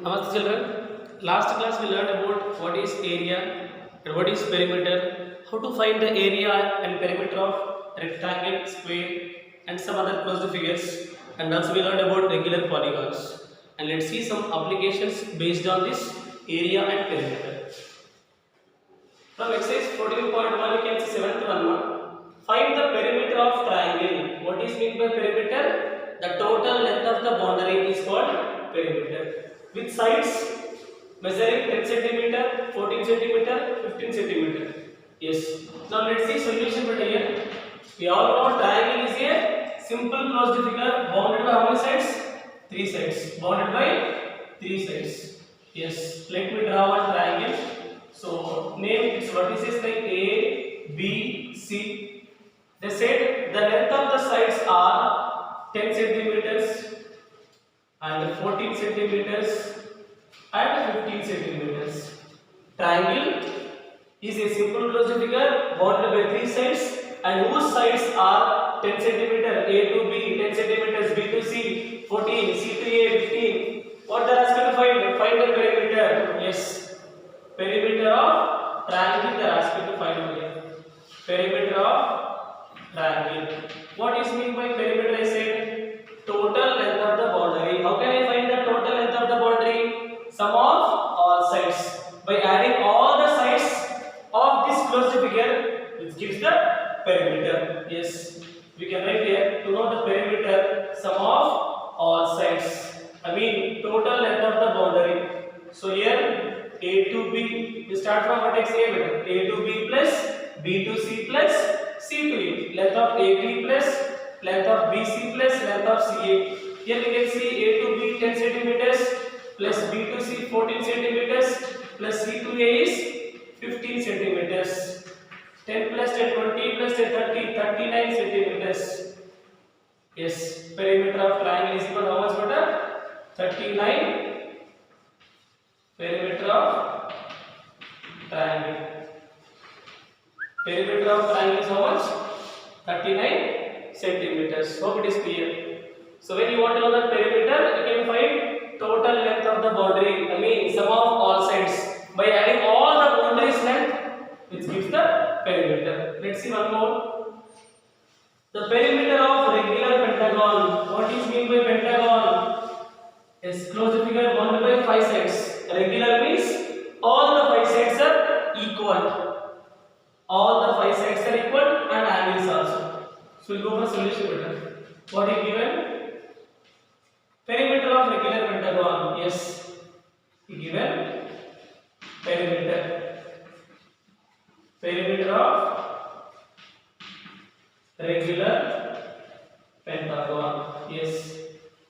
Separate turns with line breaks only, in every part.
Namaste children. Last class we learned about what is area and what is perimeter, how to find the area and perimeter of rectangle, square and some other closed figures, and also we learned about regular polygons. And let's see some applications based on this area and perimeter. From exercise 14.1 you can see 7th one. Find the perimeter of triangle. What is meant by perimeter? The total length of the boundary is called perimeter. With sides measuring 10 centimeter, 14 centimeter, 15 centimeter. Yes. Now let's see solution but here. We all know triangle is a simple closed figure bounded by how many sides? 3 sides. Bounded by 3 sides. Yes. Let me draw one triangle. So name its vertices like A, B, C. They said the length of the sides are 10 centimeters and 14 centimeters and 15 centimeters. Triangle is a simple closed figure bounded by 3 sides and whose sides are 10 centimeter A to B, 10 centimeters B to C, 14, C to A, 15. What they are asking to find? Find the perimeter. Yes. Perimeter of triangle they are asking to find over here. Perimeter of triangle. What is meant by perimeter? I said total length of the boundary. How can I find the total length of the boundary? Sum of all sides. By adding all the sides of this closed figure, which gives the perimeter. Yes, we can write here to know the perimeter. Sum of all sides. I mean total length of the boundary. So here A to B, we start from vertex A to B plus B to C plus C to A. Length of AB plus length of BC plus length of CA. Here we can see A to B 10 centimeters plus B to C 14 centimeters plus C to A is 15 centimeters. 10 plus 10, 20 plus 10, 30, 39 centimeters. Yes, perimeter of triangle is equal to how much better? 39. Perimeter of triangle. Perimeter of triangle is how much? 39 centimeters. Hope it is clear. So when you want to know the perimeter, you can find total length of the boundary. I mean sum of all sides by adding all the boundaries length, which gives the perimeter. Let's see one more. The perimeter of regular pentagon. What is meant by pentagon? Yes, closed figure bounded by 5 sides. Regular means all the 5 sides are equal. All the 5 sides are equal and angles also. So we'll go for solution better. What is given? Perimeter of regular pentagon. Yes, given perimeter. Perimeter of regular pentagon. Yes.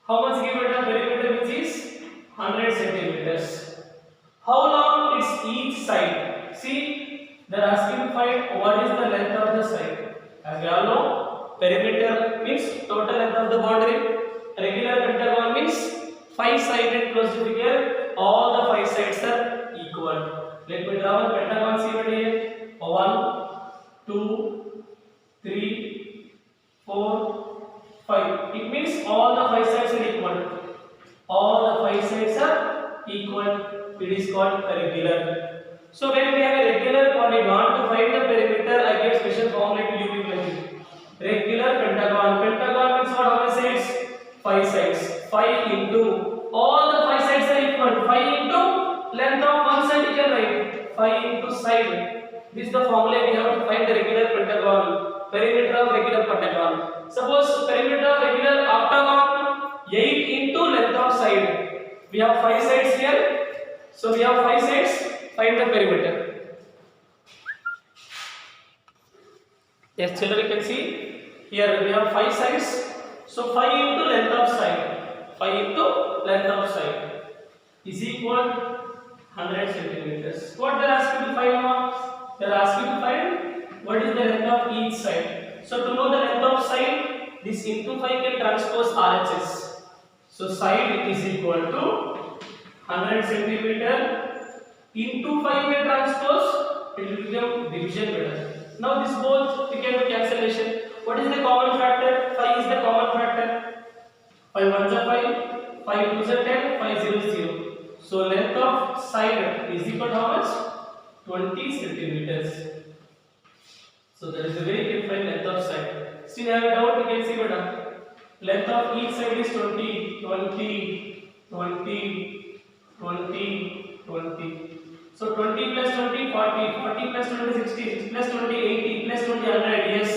How much given the perimeter, which is 100 centimeters. How long is each side? See, they are asking to find what is the length of the side. As we all know, perimeter means total length of the boundary. Regular pentagon means 5-sided closed figure. All the 5 sides are equal. Let me draw a pentagon. See what here. 1, 2, 3, 4, 5. It means all the 5 sides are equal. All the 5 sides are equal. It is called a regular. So when we have a regular polygon, to find the perimeter, I give special formula to you people. Regular pentagon. Pentagon means what? How many sides? 5 sides. 5 into all the 5 sides are equal. 5 into length of one side you can write. 5 into side. This is the formula we have to find the regular pentagon. Perimeter of regular pentagon. Suppose perimeter of regular octagon 8 into length of side. We have 5 sides here. So we have 5 sides. Find the perimeter. Yes, children, you can see here we have 5 sides. So 5 into length of side. 5 into length of side is equal 100 centimeters. What they are asking to find now? They are asking to find what is the length of each side. So to know the length of side, this into 5 can transpose RHS. So side is equal to 100 centimeter into 5 will transpose, it will become division better. Now this both we can do cancellation. What is the common factor? 5 is the common factor. 5 1s are 5, 5 2s are 10, 5 0 is 0. So length of side is equal to how much? 20 centimeters. So that is a very defined length of side. Still have a doubt? You can see better. Length of each side is 20, 20, 20, 20, 20. So 20 plus 20, 40, 40 plus 20, 60, 60 plus 20, 80, plus 20, 100. Yes,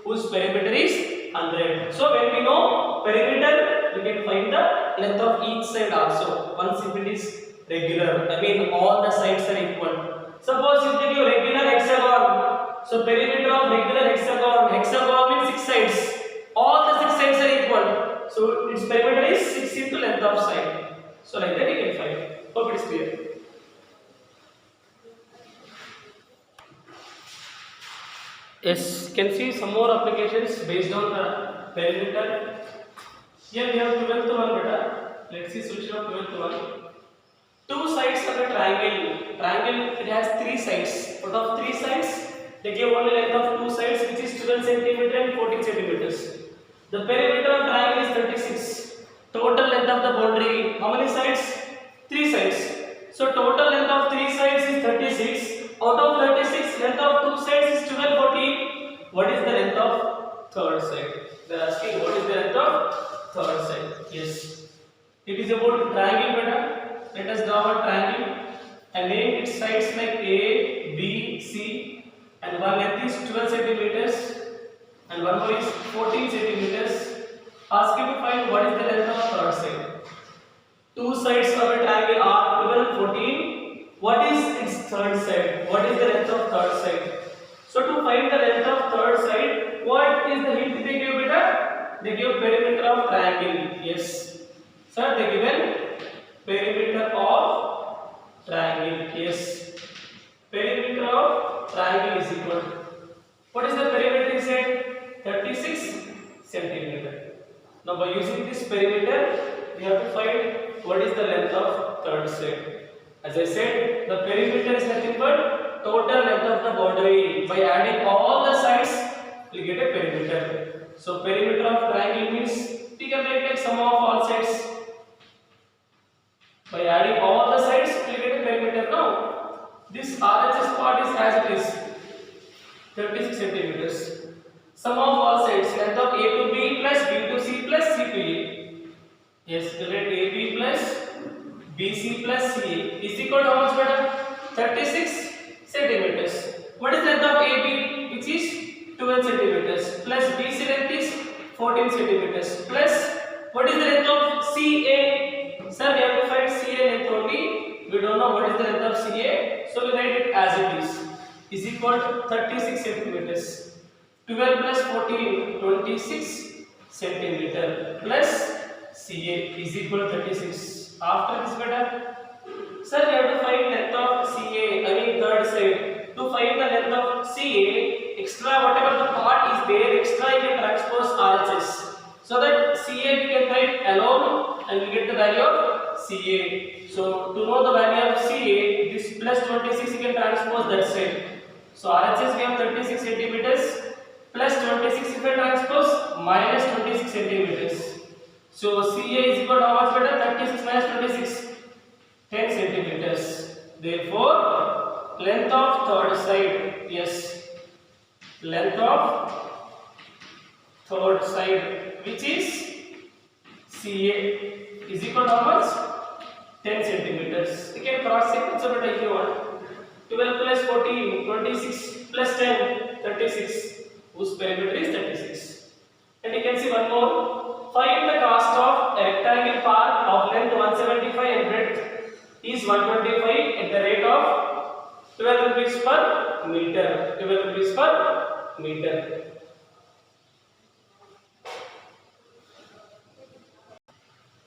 whose perimeter is 100. So when we know perimeter, we can find the length of each side also. Once if it is regular, I mean all the sides are equal. Suppose if they give regular hexagon, so perimeter of regular hexagon, hexagon means 6 sides. All the 6 sides are equal. So its perimeter is 6 into length of side. So like that you can find. Hope it is clear. Yes, you can see some more applications based on the perimeter. Here we have 12th one better. Let's see solution of 12th one. Two sides of a triangle. Triangle, it has 3 sides. Out of 3 sides, they give only length of 2 sides, which is 12 centimeter and 14 centimeters. The perimeter of triangle is 36. Total length of the boundary, how many sides? 3 sides. So total length of 3 sides is 36. Out of 36, length of 2 sides is 12, 14. What is the length of third side? They are asking what is the length of third side. Yes. It is about triangle better. Let us draw a triangle and name its sides like A, B, C, and one length is 12 centimeters and one more is 14 centimeters. Ask you to find what is the length of third side. Two sides of a triangle are 12, 14. What is its third side? What is the length of third side? So to find the length of third side, what is the hint they give better? They give perimeter of triangle. Yes. Sir, they given perimeter of triangle. Yes. Perimeter of triangle is equal. What is the perimeter? He said 36 centimeter. Now by using this perimeter, we have to find what is the length of third side. As I said, the perimeter is nothing but total length of the boundary. By adding all the sides, we get a perimeter. So perimeter of triangle means we can take sum of all sides. By adding all the sides, we get a perimeter. Now, this RHS part is as it is 36 centimeters. Sum of all sides, length of A to B plus B to C plus C to A. Yes, let AB plus BC plus CA is equal to how much better? 36 centimeters. What is the length of AB? Which is 12 centimeters. Plus BC length is 14 centimeters. Plus what is the length of CA? Sir, we have to find CA length only. We don't know what is the length of CA. So we write it as it is. Is equal to 36 centimeters. 12 plus 14, 26 centimeter. Plus CA is equal to 36. After this better, sir, we have to find length of CA, I mean third side. To find the length of CA, extra whatever the part is there, extra you can transpose RHS. So that CA we can write alone and we get the value of CA. So to know the value of CA, this plus 26 you can transpose that side. So RHS we have 36 centimeters plus 26 if I transpose minus 26 centimeters. So CA is equal to how much better? 36 minus 26, 10 centimeters. Therefore, length of third side, yes, length of third side, which is CA, is equal to how much? 10 centimeters. You can cross check it better if you want. 12 plus 14, 26 plus 10, 36. Whose perimeter is 36. And you can see one more. Find the cost of a rectangle part of length 175 and breadth is 125 at the rate of 12 rupees per meter. 12 rupees per meter.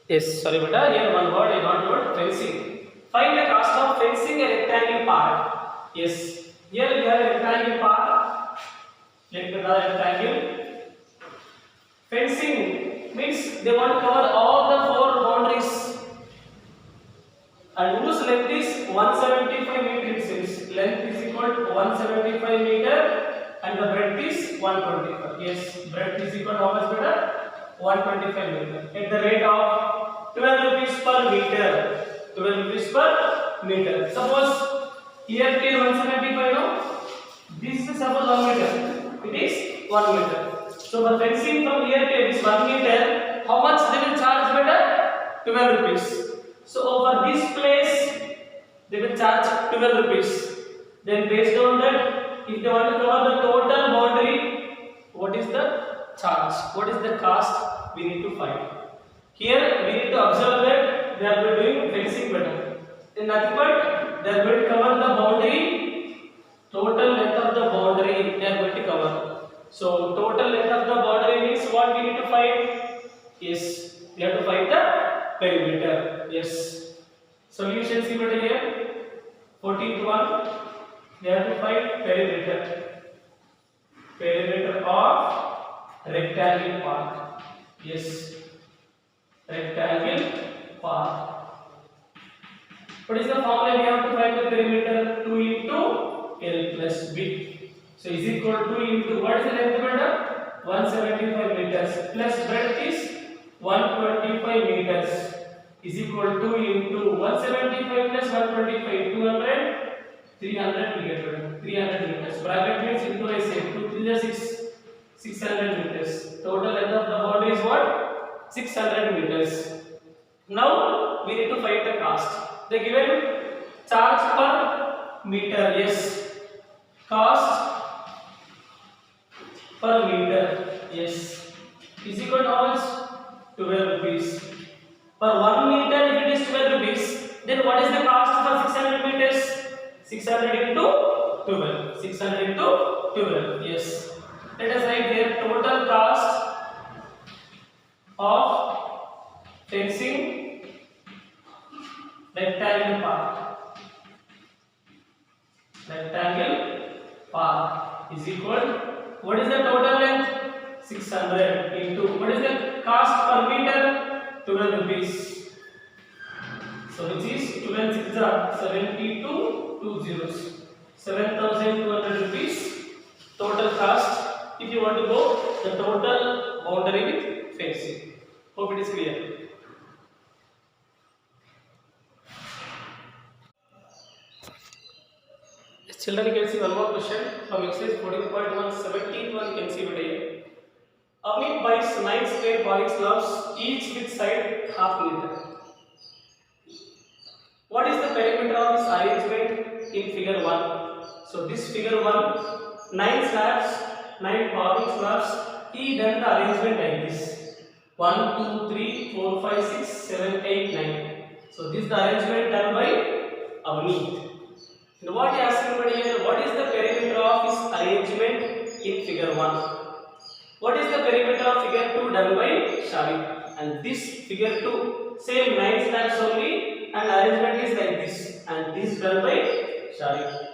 Yes, sorry beta, here one word, I want word fencing. Find the cost of fencing a rectangle part. Yes, here we have a rectangle part. Let me draw a rectangle. Fencing means they want to cover all the 4 boundaries and whose length is 175 meter. It seems length is equal to 175 meter and the breadth is 125. Yes, breadth is equal to how much meter? 125 meter at the rate of 12 rupees per meter. 12 rupees meter. Suppose here it is 175, no? This is suppose 1 meter. It is 1 meter. So for fencing from here to this 1 meter, how much they will charge better? 12 rupees. So over this place they will charge 12 rupees. Then based on that, if they want to cover the total boundary, what is the charge? What is the cost? We need to find. Here we need to observe that they are doing fencing better. Then nothing but they are going to cover the boundary. Total length of the boundary they are going to cover. So total length of the boundary means what we need to find? Yes, we have to find the perimeter. Yes. Solution see better here. 14 to 1. We have to find perimeter. Perimeter of rectangle part. Yes. Rectangle part. What is the formula we have to find the perimeter? 2 into L plus B. So is equal to into what is the length meter? 175 meters plus breadth is 125 meters is equal to into 175 plus 125 200 300 meter 300 meters. Bracket means into I say 2 3 is 600 meters. Total length of the boundary is what? 600 meters. Now we need to find the cost. The given charge per meter, yes, cost per meter, yes, is equal to how much? 12 rupees. Per 1 meter, if it is 12 rupees, then what is the cost for 600 meters? 600 into 12. 600 into 12, yes. Let us write here total cost of fencing rectangle part. Rectangle part is equal. What is the total length? 600 into what is the cost per meter? 12 rupees. So which is 12 6 72 2 zeros. 7,200 rupees total cost if you want to go the total boundary with fencing. Hope it is clear. Children, you can see one more question from exercise 14.1, 17th one you can see over here. Amit buys 9 square boring slabs, each with side half meter. What is the perimeter of this arrangement in figure 1? So this figure 1, 9 slabs, 9 boring slabs, he done the arrangement like this. 1, 2, 3, 4, 5, 6, 7, 8, 9. So this is the arrangement done by Avneet. And what he asking about here, what is the perimeter of his arrangement in figure 1? What is the perimeter of figure 2 done by Sharik? And this figure 2, same 9 slabs only and arrangement is like this. And this done by Sharik.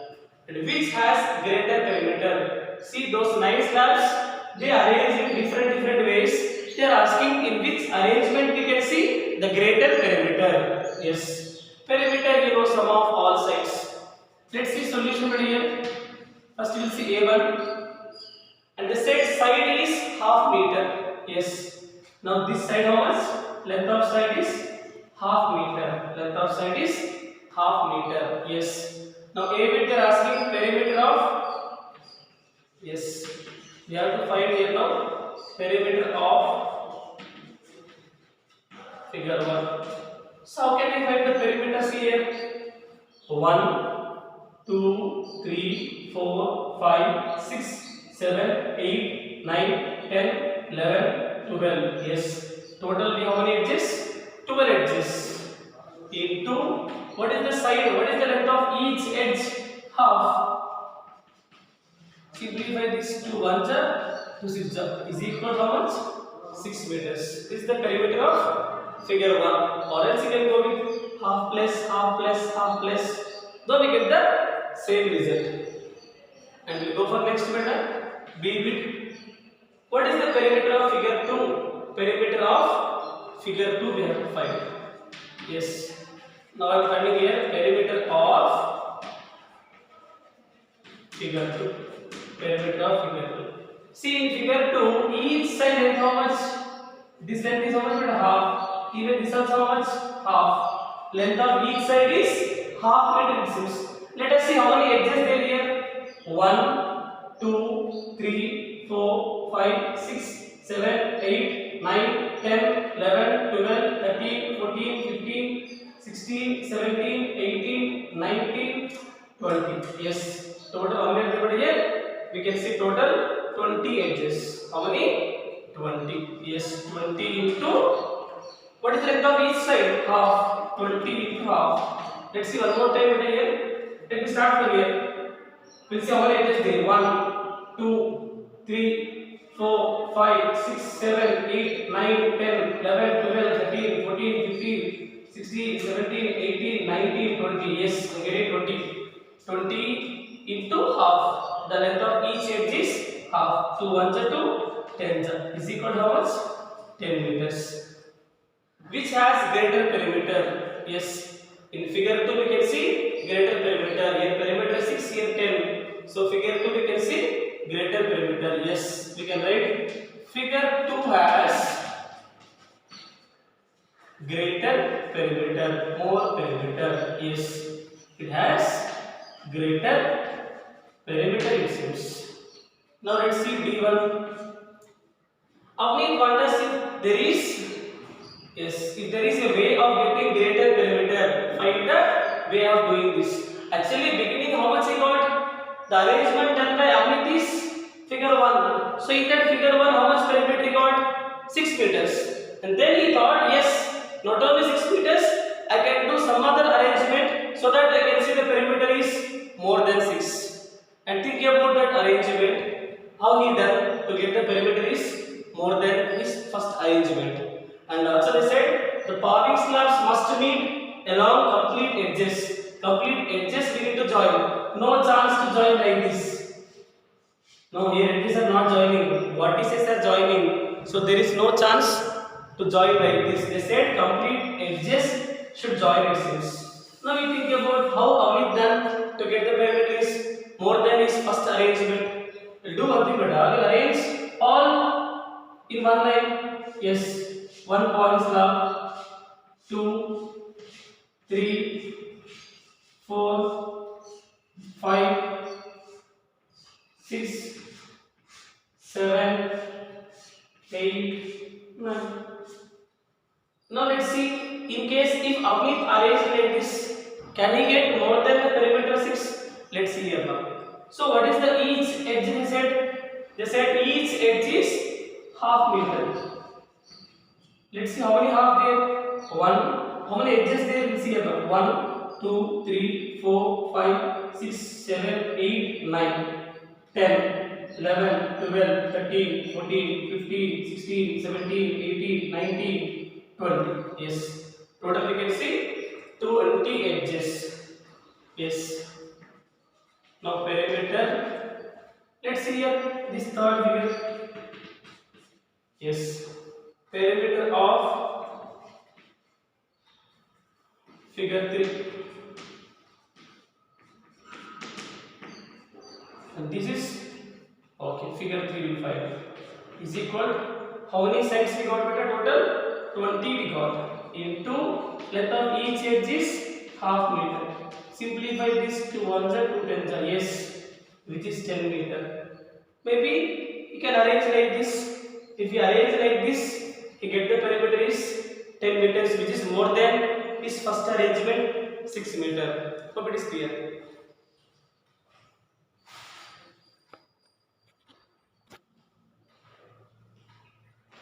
And which has greater perimeter? See those 9 slabs, they are arranged in different ways. They are asking in which arrangement we can see the greater perimeter. Yes. Perimeter you know sum of all sides. Let's see solution over here. First we will see A1 and the set side is half meter. Yes. Now this side how much? Length of side is half meter. Length of side is half meter. Yes. Now A bit they are asking perimeter of. Yes. We have to find here now perimeter of figure 1. So how can we find the perimeters here? 1 2, 3, 4, 5, 6, 7, 8, 9, 10, 11, 12. Yes. Total we how many edges? 12 edges. Into what is the side? What is the length of each edge? Half. Simplify this to 1 jar to 6 jar is equal to how much? 6 meters. This is the perimeter of figure 1. Or else you can go with half plus, half plus, half plus. Though we get the same result. And we go for next method. B bit. What is the perimeter of figure 2? Perimeter of figure 2 we have to find. Yes. Now I am finding here perimeter of figure 2. Perimeter of figure 2. See in figure 2, each side length how much? This length is how much? Half. Even this also how much? Half. Length of each side is half meter it seems. Let us see how many edges there here. 1, 2, 3, 4, 5, 6, 7, 8, 9, 10, 11, 12, 13, 14, 15, 16, 17, 18, 19, 20. Yes, total how many there here? We can see total 20 edges. How many? 20. Yes, 20 into, what is the length of each side? Half. 20 into half. Let's see one more time over here. Let me start from here. We'll see how many edges there. 1, 2, 3, 4, 5, 6, 7, 8, 9, 10, 11, 12, 13, 14, 15, 16, 17, 18, 19, 20. Yes, I get it. 20. 20 into half. The length of each edge is half. 2 1s are 2, 10s are. Is equal to how much? 10 meters. Which has greater perimeter? Yes. In figure 2 we can see greater perimeter. Here perimeter 6, here 10. So figure 2 we can see greater perimeter. Yes. We can write figure 2 has greater perimeter, more perimeter. Yes. It has greater perimeter it seems. Now let's see D1. Avni wonders if there is, yes, if there is a way of getting greater perimeter, find the way of doing this. Actually, beginning how much he got? The arrangement done by Amit is figure 1. So in that figure 1, how much perimeter he got? 6 meters. And then he thought, yes, not only 6 meters, I can do some other arrangement so that I can see the perimeter is more than 6. And think about that arrangement, how he done to get the perimeter is more than his first arrangement. And also they said the paving slabs must meet along complete edges. Complete edges we need to join. No chance to join like this. No, here edges are not joining. Vertices are joining. So there is no chance to join like this. They said complete edges should join it seems. Now we think about how Amit done to get the perimeter is more than his first arrangement. We'll do one thing better. We'll arrange all in one line. Yes. 1 paving slab, 2, 3, 4, 5, 6, 7, 8, 9. Now let's see, in case if Amit arranged like this, can he get more than the perimeter 6? Let's see here now. So what is the each edge they said? They said each edge is half meter. Let's see how many half there. 1. How many edges there? We'll see about 1, 2, 3, 4, 5, 6, 7, 8, 9, 10, 11, 12, 13, 14, 15, 16, 17, 18, 19, 20. Yes. Total we can see 20 edges. Yes. Now perimeter. Let's see here this third figure. Yes. Perimeter of figure 3. And this is okay. Figure 3 will find is equal. How many sides we got? Better total 20 we got into length of each edge is half meter. Simplify this to 1s are 2 10s are. Yes, which is 10 meter. Maybe you can arrange like this. If you arrange like this, you get the perimeter is 10 meters, which is more than his first arrangement 6 meter. Hope it is clear.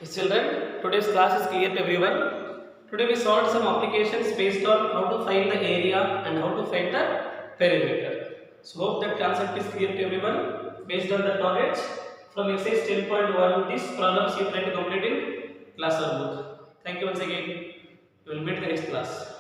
Yes, children, today's class is clear to everyone. Today we solved some applications based on how to find the area and how to find the perimeter. So hope that concept is clear to everyone. Based on the knowledge from exercise 10.1, these problems you try to complete in class or book. Thank you once again. We will meet in the next class.